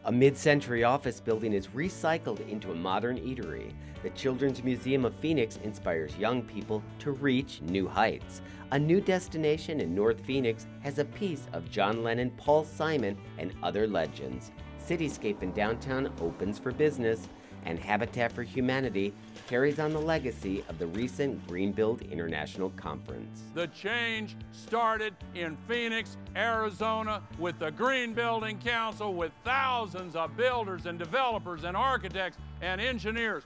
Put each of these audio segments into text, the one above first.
A mid-century office building is recycled into a modern eatery. The Children's Museum of Phoenix inspires young people to reach new heights. A new destination in North Phoenix has a piece of John Lennon, Paul Simon, and other legends. CityScape in downtown opens for business, and Habitat for Humanity carries on the legacy of the recent Greenbuild International Conference. The change started in Phoenix, Arizona, with the Green Building Council, with thousands of builders and developers and architects and engineers.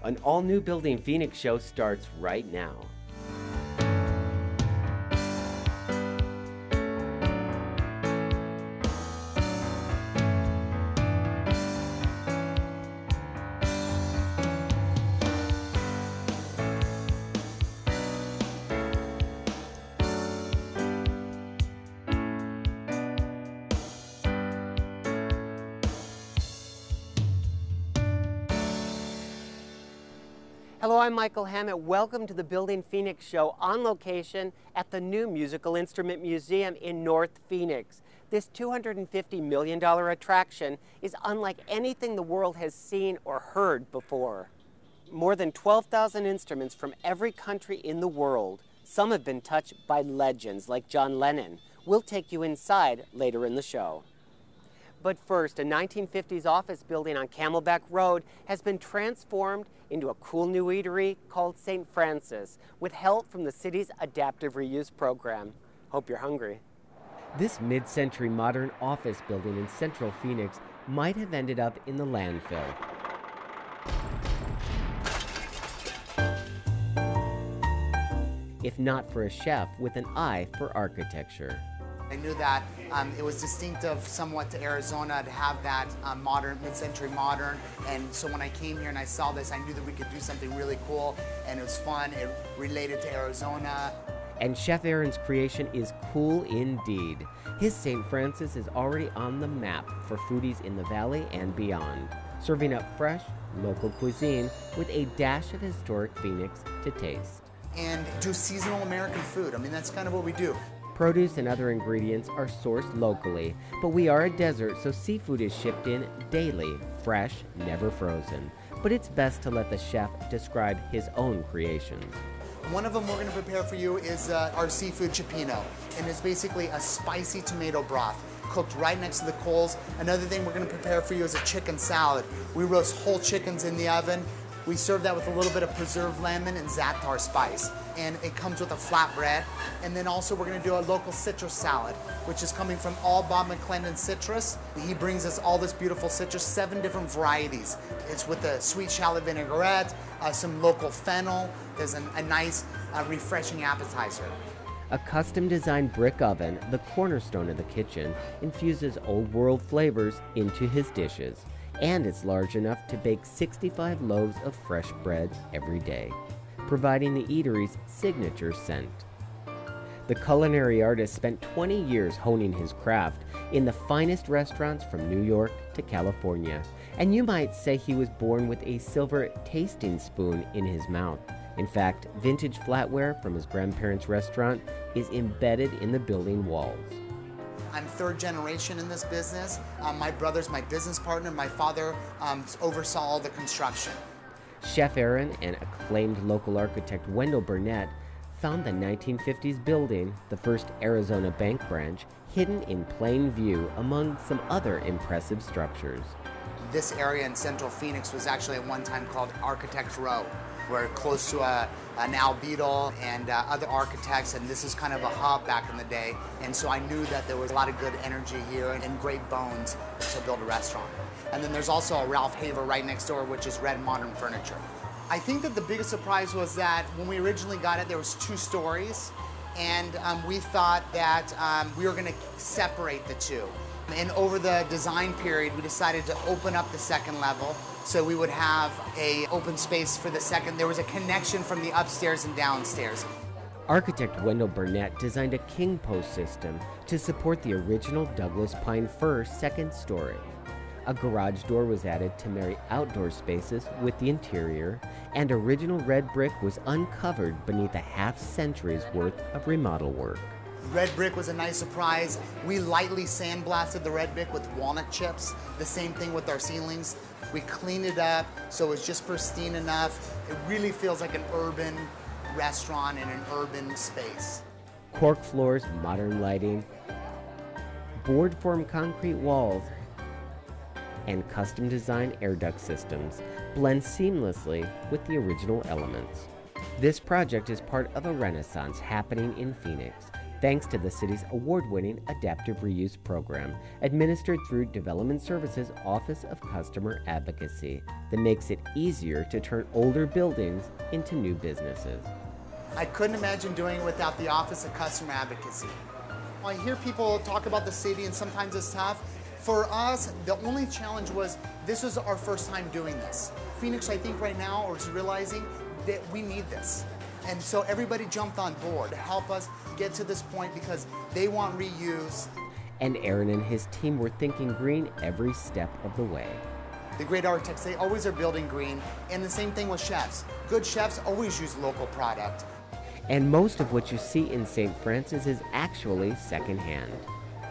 An all-new Building Phoenix show starts right now. Hello, I'm Michael Hammett. Welcome to the Building Phoenix show on location at the new Musical Instrument Museum in North Phoenix. This $250 million attraction is unlike anything the world has seen or heard before. More than 12,000 instruments from every country in the world. Some have been touched by legends like John Lennon. We'll take you inside later in the show. But first, a 1950s office building on Camelback Road has been transformed into a cool new eatery called St. Francis, with help from the city's adaptive reuse program. Hope you're hungry. This mid-century modern office building in central Phoenix might have ended up in the landfill. If not for a chef with an eye for architecture. I knew that it was distinctive somewhat to Arizona to have that modern, mid-century modern, and so when I came here and I saw this, I knew that we could do something really cool, and it was fun, it related to Arizona. And Chef Aaron's creation is cool indeed. His St. Francis is already on the map for foodies in the valley and beyond, serving up fresh, local cuisine with a dash of historic Phoenix to taste. And do seasonal American food. I mean, that's kind of what we do. Produce and other ingredients are sourced locally, but we are a desert, so seafood is shipped in daily, fresh, never frozen. But it's best to let the chef describe his own creations. One of them we're going to prepare for you is our seafood cioppino, and it's basically a spicy tomato broth cooked right next to the coals. Another thing we're going to prepare for you is a chicken salad. We roast whole chickens in the oven. We serve that with a little bit of preserved lemon and za'atar spice. And it comes with a flatbread. And then also we're gonna do a local citrus salad, which is coming from all Bob McClendon citrus. He brings us all this beautiful citrus, 7 different varieties. It's with a sweet shallot vinaigrette, some local fennel. There's a nice, refreshing appetizer. A custom-designed brick oven, the cornerstone of the kitchen, infuses old-world flavors into his dishes. And it's large enough to bake 65 loaves of fresh bread every day, providing the eatery's signature scent. The culinary artist spent 20 years honing his craft in the finest restaurants from New York to California, and you might say he was born with a silver tasting spoon in his mouth. In fact, vintage flatware from his grandparents' restaurant is embedded in the building walls. I'm 3rd generation in this business. My brother's my business partner. My father oversaw all the construction. Chef Aaron and acclaimed local architect Wendell Burnett found the 1950s building, the first Arizona bank branch, hidden in plain view among some other impressive structures. This area in central Phoenix was actually at one time called Architects Row. We're close to an Al Beadle and other architects, and this is kind of a hub back in the day. And so I knew that there was a lot of good energy here and great bones to build a restaurant. And then there's also a Ralph Haver right next door, which is Red Modern Furniture. I think that the biggest surprise was that when we originally got it, there was 2 stories, and we thought that we were going to separate the 2. And over the design period, we decided to open up the 2nd level so we would have an open space for the 2nd. There was a connection from the upstairs and downstairs. Architect Wendell Burnett designed a king post system to support the original Douglas pine fir 2nd story. A garage door was added to marry outdoor spaces with the interior, and original red brick was uncovered beneath a half-century's worth of remodel work. Red brick was a nice surprise. We lightly sandblasted the red brick with walnut chips. The same thing with our ceilings. We cleaned it up so it was just pristine enough. It really feels like an urban restaurant in an urban space. Cork floors, modern lighting, board-formed concrete walls, and custom-designed air duct systems blend seamlessly with the original elements. This project is part of a renaissance happening in Phoenix, thanks to the city's award-winning adaptive reuse program, administered through Development Services Office of Customer Advocacy, that makes it easier to turn older buildings into new businesses. I couldn't imagine doing it without the Office of Customer Advocacy. I hear people talk about the city and sometimes it's tough. For us, the only challenge was this was our first time doing this. Phoenix, I think right now, is realizing that we need this. And so everybody jumped on board to help us get to this point because they want reuse. And Aaron and his team were thinking green every step of the way. The great architects, they always are building green, and the same thing with chefs. Good chefs always use local product. And most of what you see in St. Francis is actually secondhand.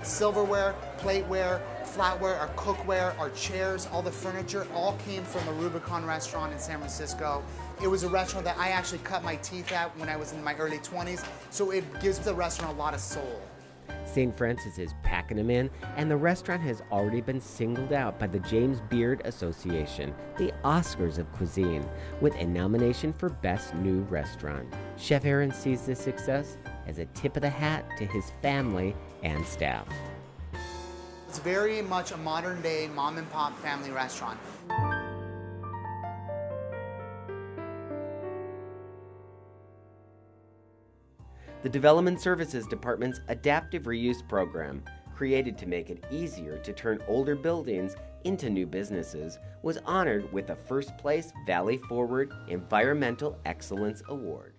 Silverware, plateware, flatware, our cookware, our chairs, all the furniture, all came from the Rubicon restaurant in San Francisco. It was a restaurant that I actually cut my teeth at when I was in my early 20s, so it gives the restaurant a lot of soul. St. Francis is packing them in, and the restaurant has already been singled out by the James Beard Association, the Oscars of cuisine, with a nomination for Best New Restaurant. Chef Aaron sees this success as a tip of the hat to his family and staff. It's very much a modern day mom and pop family restaurant. The Development Services Department's Adaptive Reuse Program, created to make it easier to turn older buildings into new businesses, was honored with a first place Valley Forward Environmental Excellence Award.